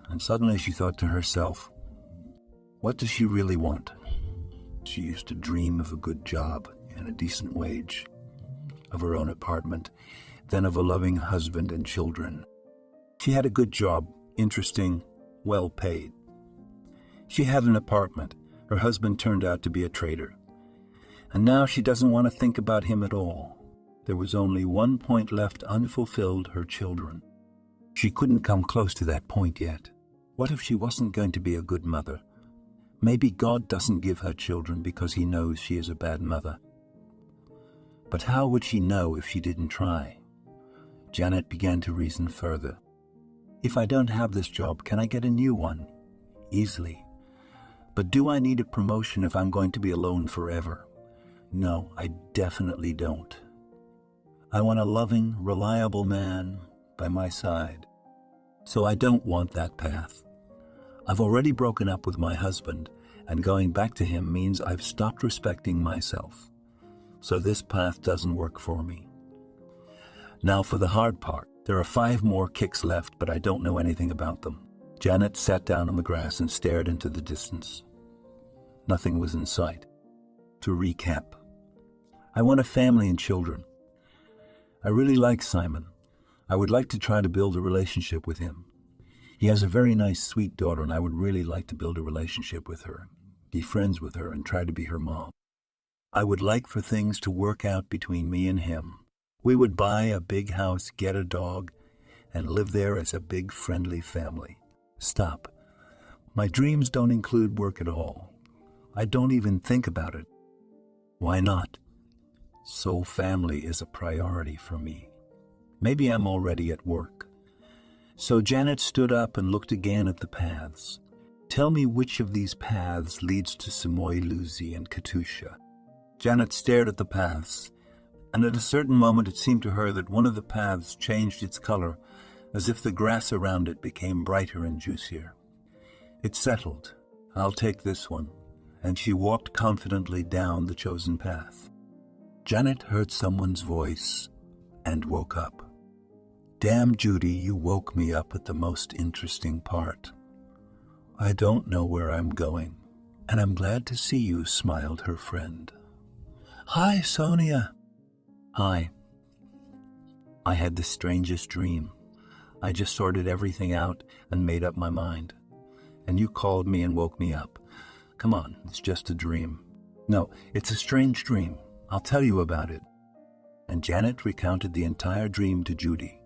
Speaker 1: And suddenly she thought to herself, what does she really want? She used to dream of a good job and a decent wage, of her own apartment, then of a loving husband and children. She had a good job, interesting, well paid. She had an apartment. Her husband turned out to be a traitor. And now she doesn't want to think about him at all. There was only one point left unfulfilled, her children. She couldn't come close to that point yet. What if she wasn't going to be a good mother? Maybe God doesn't give her children because he knows she is a bad mother. But how would she know if she didn't try? Janet began to reason further. If I don't have this job, can I get a new one? Easily. But do I need a promotion if I'm going to be alone forever? No, I definitely don't. I want a loving, reliable man by my side. So I don't want that path. I've already broken up with my husband, and going back to him means I've stopped respecting myself. So this path doesn't work for me. Now for the hard part. There are 5 more kicks left, but I don't know anything about them. Janet sat down on the grass and stared into the distance. Nothing was in sight. To recap, I want a family and children. I really like Simon. I would like to try to build a relationship with him. He has a very nice, sweet daughter, and I would really like to build a relationship with her, be friends with her, and try to be her mom. I would like for things to work out between me and him. We would buy a big house, get a dog, and live there as a big, friendly family. Stop. My dreams don't include work at all. I don't even think about it. Why not? So family is a priority for me. Maybe I'm already at work. So Janet stood up and looked again at the paths. Tell me which of these paths leads to Simoy, Lucy, and Katusha. Janet stared at the paths, and at a certain moment it seemed to her that one of the paths changed its color, as if the grass around it became brighter and juicier. It settled. I'll take this one. And she walked confidently down the chosen path. Janet heard someone's voice and woke up. Damn, Judy, you woke me up at the most interesting part. I don't know where I'm going, and I'm glad to see you, smiled her friend. Hi, Sonia. Hi. I had the strangest dream. I just sorted everything out and made up my mind. And you called me and woke me up. Come on, it's just a dream. No, it's a strange dream. I'll tell you about it. And Janet recounted the entire dream to Judy.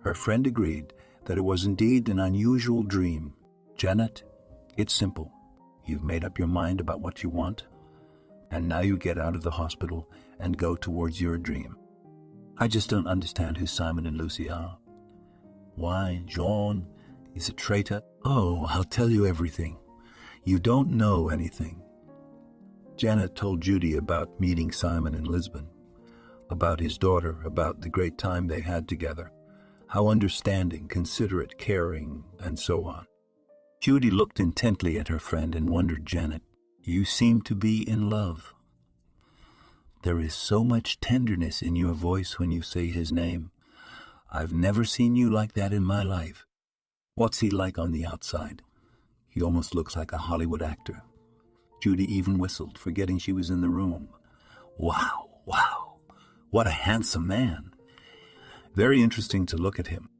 Speaker 1: Her friend agreed that it was indeed an unusual dream. Janet, it's simple. You've made up your mind about what you want, and now you get out of the hospital and go towards your dream. I just don't understand who Simon and Lucy are. Why, Jhon is a traitor? Oh, I'll tell you everything. You don't know anything. Janet told Judy about meeting Simon in Lisbon, about his daughter, about the great time they had together, how understanding, considerate, caring, and so on. Judy looked intently at her friend and wondered, Janet, you seem to be in love. There is so much tenderness in your voice when you say his name. I've never seen you like that in my life. What's he like on the outside? He almost looks like a Hollywood actor. Judy even whistled, forgetting she was in the room. Wow, wow, what a handsome man. Very interesting to look at him.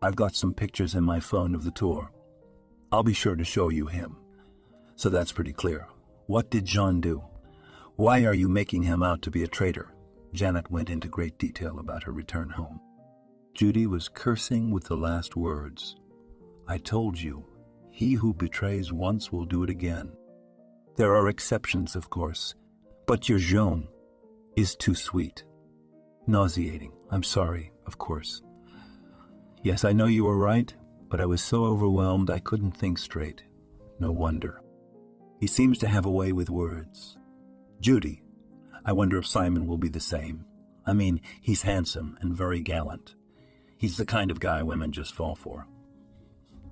Speaker 1: I've got some pictures in my phone of the tour. I'll be sure to show you him. So that's pretty clear. What did Jhon do? Why are you making him out to be a traitor? Janet went into great detail about her return home. Judy was cursing with the last words. I told you, he who betrays once will do it again. There are exceptions, of course, but your Jhon is too sweet. Nauseating. I'm sorry, of course. Yes, I know you were right, but I was so overwhelmed I couldn't think straight. No wonder. He seems to have a way with words. Judy, I wonder if Simon will be the same. I mean, he's handsome and very gallant. He's the kind of guy women just fall for.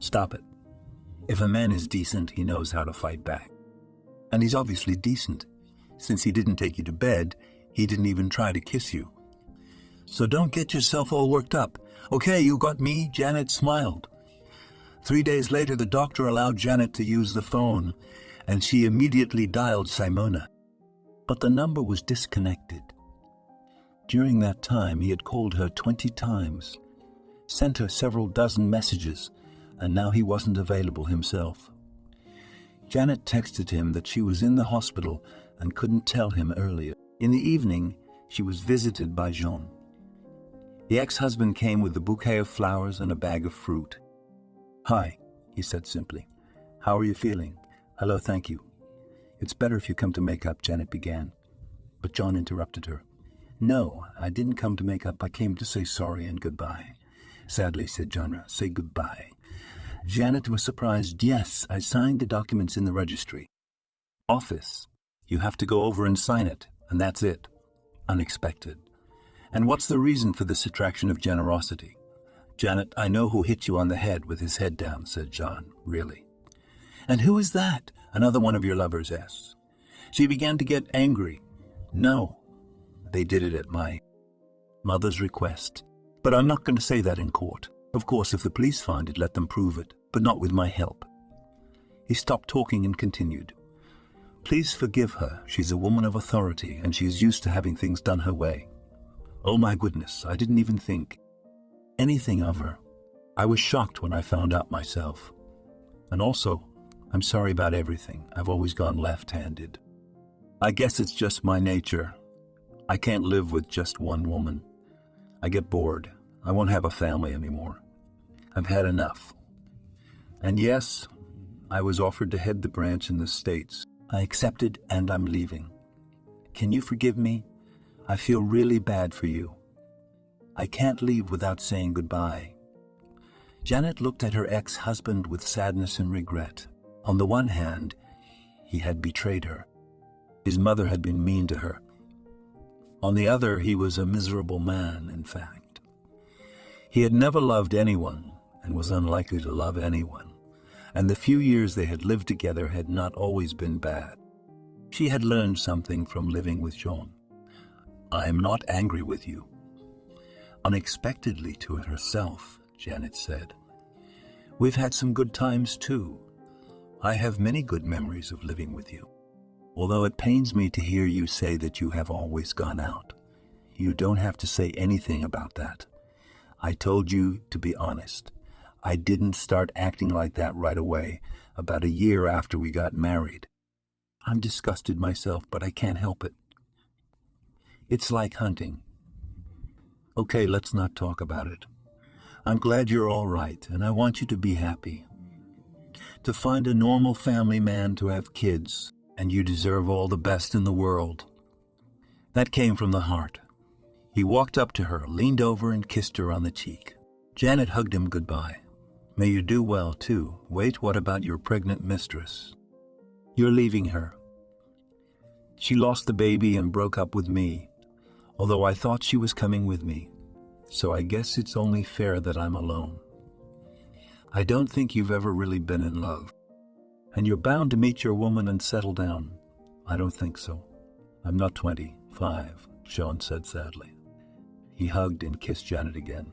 Speaker 1: Stop it. If a man is decent, he knows how to fight back. And he's obviously decent. Since he didn't take you to bed, he didn't even try to kiss you. So don't get yourself all worked up. Okay, you got me? Janet smiled. 3 days later, the doctor allowed Janet to use the phone, and she immediately dialed Simona. But the number was disconnected. During that time, he had called her 20 times, sent her several dozen messages, and now he wasn't available himself. Janet texted him that she was in the hospital and couldn't tell him earlier. In the evening, she was visited by Jhon. The ex-husband came with a bouquet of flowers and a bag of fruit. Hi, he said simply. How are you feeling? Hello, thank you. It's better if you come to make up, Janet began. But Jhon interrupted her. No, I didn't come to make up. I came to say sorry and goodbye. Sadly, said Jhon, say goodbye. Janet was surprised. Yes, I signed the documents in the registry office. You have to go over and sign it, and that's it. Unexpected. And what's the reason for this attraction of generosity? Janet, I know who hit you on the head with his head down, said Jhon. Really? And who is that? Another one of your lovers asked. She began to get angry. No, they did it at my mother's request. But I'm not going to say that in court. Of course, if the police find it, let them prove it, but not with my help. He stopped talking and continued. Please forgive her. She's a woman of authority, and she's used to having things done her way. Oh my goodness, I didn't even think anything of her. I was shocked when I found out myself. And also, I'm sorry about everything. I've always gone left-handed. I guess it's just my nature. I can't live with just one woman. I get bored. I won't have a family anymore. I've had enough. And yes, I was offered to head the branch in the States. I accepted, and I'm leaving. Can you forgive me? I feel really bad for you. I can't leave without saying goodbye. Janet looked at her ex-husband with sadness and regret. On the one hand, he had betrayed her. His mother had been mean to her. On the other, he was a miserable man, in fact. He had never loved anyone and was unlikely to love anyone, and the few years they had lived together had not always been bad. She had learned something from living with Jhon. I am not angry with you. Unexpectedly to herself, Janet said. We've had some good times too. I have many good memories of living with you. Although it pains me to hear you say that you have always gone out. You don't have to say anything about that. I told you to be honest. I didn't start acting like that right away, about a year after we got married. I'm disgusted myself, but I can't help it. It's like hunting. Okay, let's not talk about it. I'm glad you're all right, and I want you to be happy. To find a normal family man, to have kids, and you deserve all the best in the world. That came from the heart. He walked up to her, leaned over, and kissed her on the cheek. Janet hugged him goodbye. May you do well, too. Wait, what about your pregnant mistress? You're leaving her. She lost the baby and broke up with me, although I thought she was coming with me. So I guess it's only fair that I'm alone. I don't think you've ever really been in love. And you're bound to meet your woman and settle down. I don't think so. I'm not 25, Jhon said sadly. He hugged and kissed Janet again.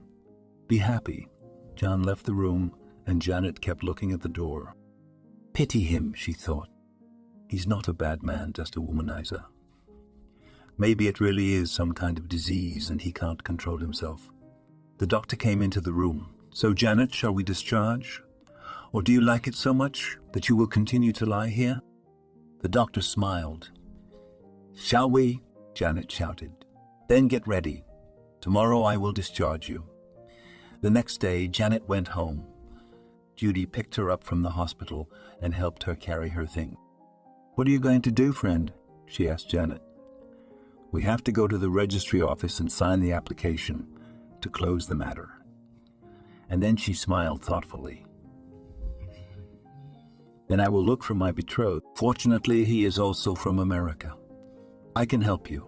Speaker 1: Be happy. Jhon left the room, and Janet kept looking at the door. Pity him, she thought. He's not a bad man, just a womanizer. Maybe it really is some kind of disease and he can't control himself. The doctor came into the room. So, Janet, shall we discharge? Or do you like it so much that you will continue to lie here? The doctor smiled. Shall we? Janet shouted. Then get ready. Tomorrow I will discharge you. The next day, Janet went home. Judy picked her up from the hospital and helped her carry her thing. What are you going to do, friend? She asked Janet. We have to go to the registry office and sign the application to close the matter. And then she smiled thoughtfully. Then I will look for my betrothed. Fortunately, he is also from America. I can help you.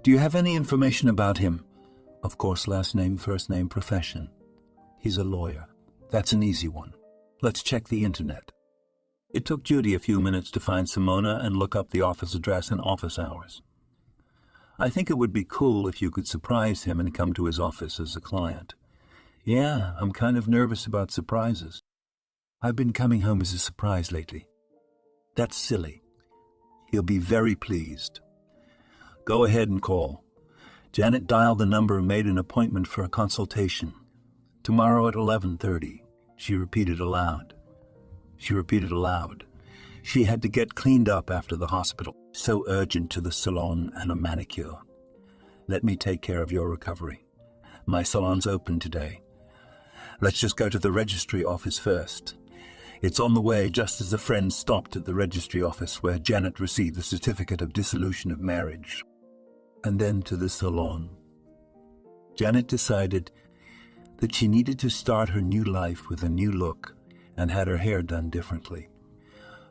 Speaker 1: Do you have any information about him? Of course, last name, first name, profession. He's a lawyer. That's an easy one. Let's check the internet. It took Judy a few minutes to find Simona and look up the office address and office hours. I think it would be cool if you could surprise him and come to his office as a client. Yeah, I'm kind of nervous about surprises. I've been coming home as a surprise lately. That's silly. He'll be very pleased. Go ahead and call. Janet dialed the number and made an appointment for a consultation. Tomorrow at 11:30, she repeated aloud. She had to get cleaned up after the hospital. So urgent to the salon and a manicure. Let me take care of your recovery. My salon's open today. Let's just go to the registry office first. It's on the way just as a friend stopped at the registry office where Janet received the certificate of dissolution of marriage. and then to the salon. Janet decided that she needed to start her new life with a new look and had her hair done differently.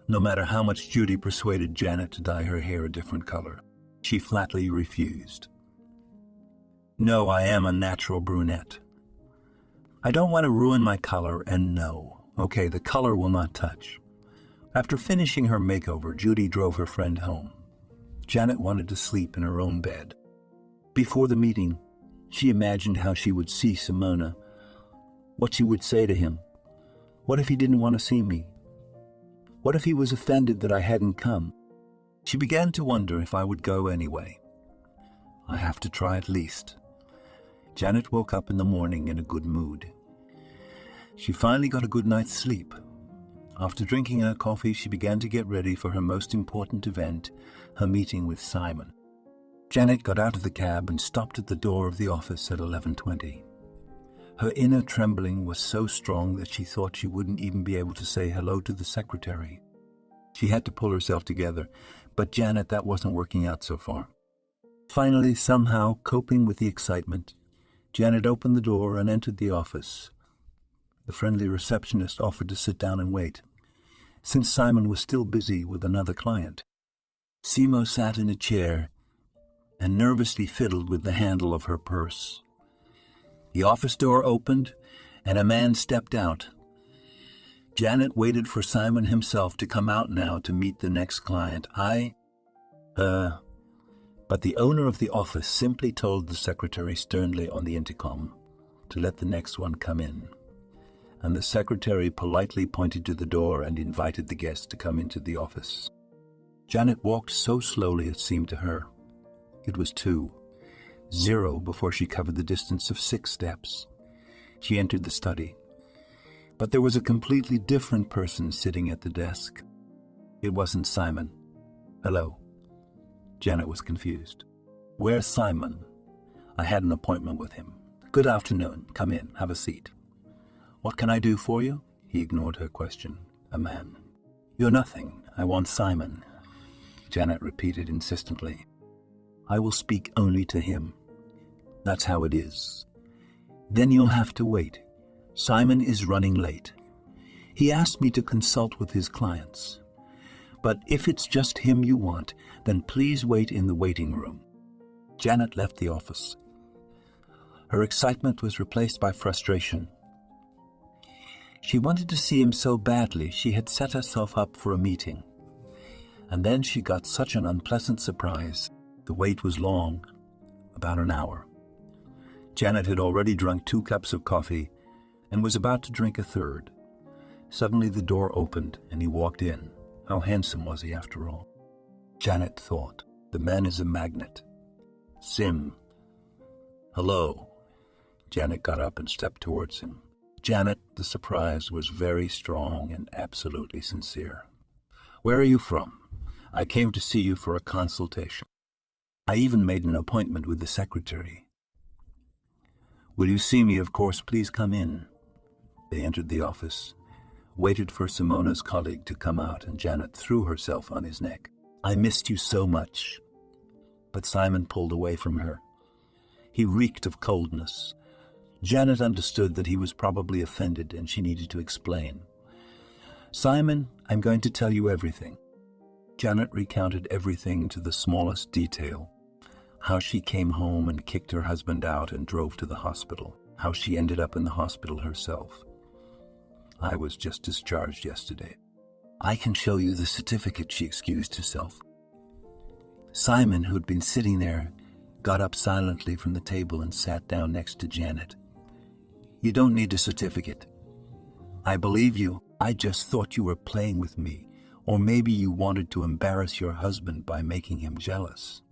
Speaker 1: No matter how much Judy persuaded Janet to dye her hair a different color, she flatly refused. "No, I am a natural brunette. I don't want to ruin my color, and no. Okay, the color will not touch." After finishing her makeover, Judy drove her friend home. Janet wanted to sleep in her own bed. Before the meeting, she imagined how she would see Simona, what she would say to him. What if he didn't want to see me? What if he was offended that I hadn't come? She began to wonder if I would go anyway. I have to try at least. Janet woke up in the morning in a good mood. She finally got a good night's sleep. After drinking her coffee, she began to get ready for her most important event, her meeting with Simon. Janet got out of the cab and stopped at the door of the office at 11:20. Her inner trembling was so strong that she thought she wouldn't even be able to say hello to the secretary. She had to pull herself together, but Janet, that wasn't working out so far. Finally, somehow, coping with the excitement, Janet opened the door and entered the office. The friendly receptionist offered to sit down and wait, since Simon was still busy with another client. Simo sat in a chair and nervously fiddled with the handle of her purse. The office door opened, and a man stepped out. Janet waited for Simon himself to come out now to meet the next client. But the owner of the office simply told the secretary sternly on the intercom to let the next one come in. And the secretary politely pointed to the door and invited the guest to come into the office. Janet walked so slowly it seemed to her. It was 2:0 before she covered the distance of 6 steps. She entered the study. But there was a completely different person sitting at the desk. It wasn't Simon. "Hello." Janet was confused. "Where's Simon?" "I had an appointment with him." "Good afternoon. Come in. Have a seat." "What can I do for you?" He ignored her question. "A man." "You're nothing. I want Simon," Janet repeated insistently. "I will speak only to him. That's how it is." "Then you'll have to wait. Simon is running late. He asked me to consult with his clients. But if it's just him you want, then please wait in the waiting room." Janet left the office. Her excitement was replaced by frustration. She wanted to see him so badly she had set herself up for a meeting. And then she got such an unpleasant surprise. The wait was long, about an hour. Janet had already drunk 2 cups of coffee and was about to drink a third. Suddenly the door opened and he walked in. How handsome was he after all? Janet thought, the man is a magnet. "Sim." "Hello." Janet got up and stepped towards him. Janet, the surprise was very strong and absolutely sincere. "Where are you from? I came to see you for a consultation. I even made an appointment with the secretary." "Will you see me? Of course, please come in." They entered the office, waited for Simona's colleague to come out, and Janet threw herself on his neck. "I missed you so much." But Simon pulled away from her. He reeked of coldness. Janet understood that he was probably offended and she needed to explain. "Simon, I'm going to tell you everything." Janet recounted everything to the smallest detail. How she came home and kicked her husband out and drove to the hospital. How she ended up in the hospital herself. "I was just discharged yesterday." "I can show you the certificate," she excused herself. Simon, who'd been sitting there, got up silently from the table and sat down next to Janet. "You don't need a certificate. I believe you. I just thought you were playing with me, or maybe you wanted to embarrass your husband by making him jealous.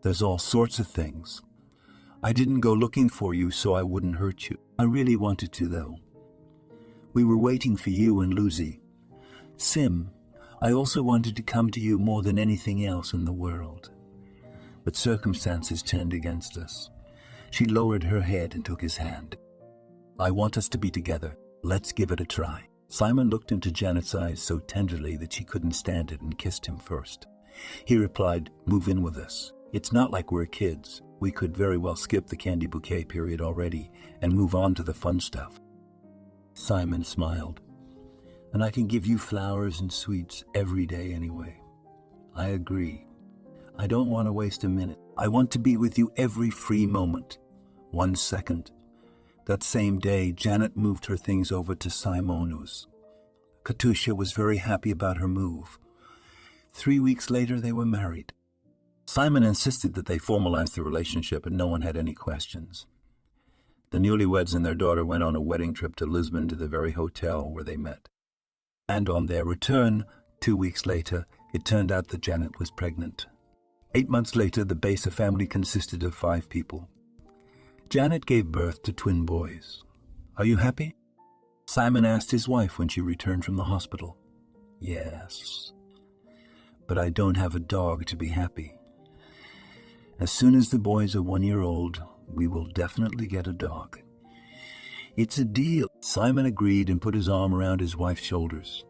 Speaker 1: There's all sorts of things. I didn't go looking for you so I wouldn't hurt you. I really wanted to, though. We were waiting for you and Lucy. Sim, I also wanted to come to you more than anything else in the world. But circumstances turned against us." She lowered her head and took his hand. "I want us to be together. Let's give it a try." Simon looked into Janet's eyes so tenderly that she couldn't stand it and kissed him first. He replied, "Move in with us. It's not like we're kids. We could very well skip the candy bouquet period already and move on to the fun stuff. Simon smiled. And I can give you flowers and sweets every day anyway. I agree. I don't want to waste a minute. I want to be with you every free moment. 1 second. That same day, Janet moved her things over to Simonu's. Katusha was very happy about her move. 3 weeks later, they were married. Simon insisted that they formalize the relationship, and no one had any questions. The newlyweds and their daughter went on a wedding trip to Lisbon to the very hotel where they met. And on their return, 2 weeks later, it turned out that Janet was pregnant. 8 months later, the Besa family consisted of 5 people. Janet gave birth to twin boys. Are you happy? Simon asked his wife when she returned from the hospital. Yes. But I don't have a dog to be happy. As soon as the boys are 1 year old, we will definitely get a dog. It's a deal. Simon agreed and put his arm around his wife's shoulders.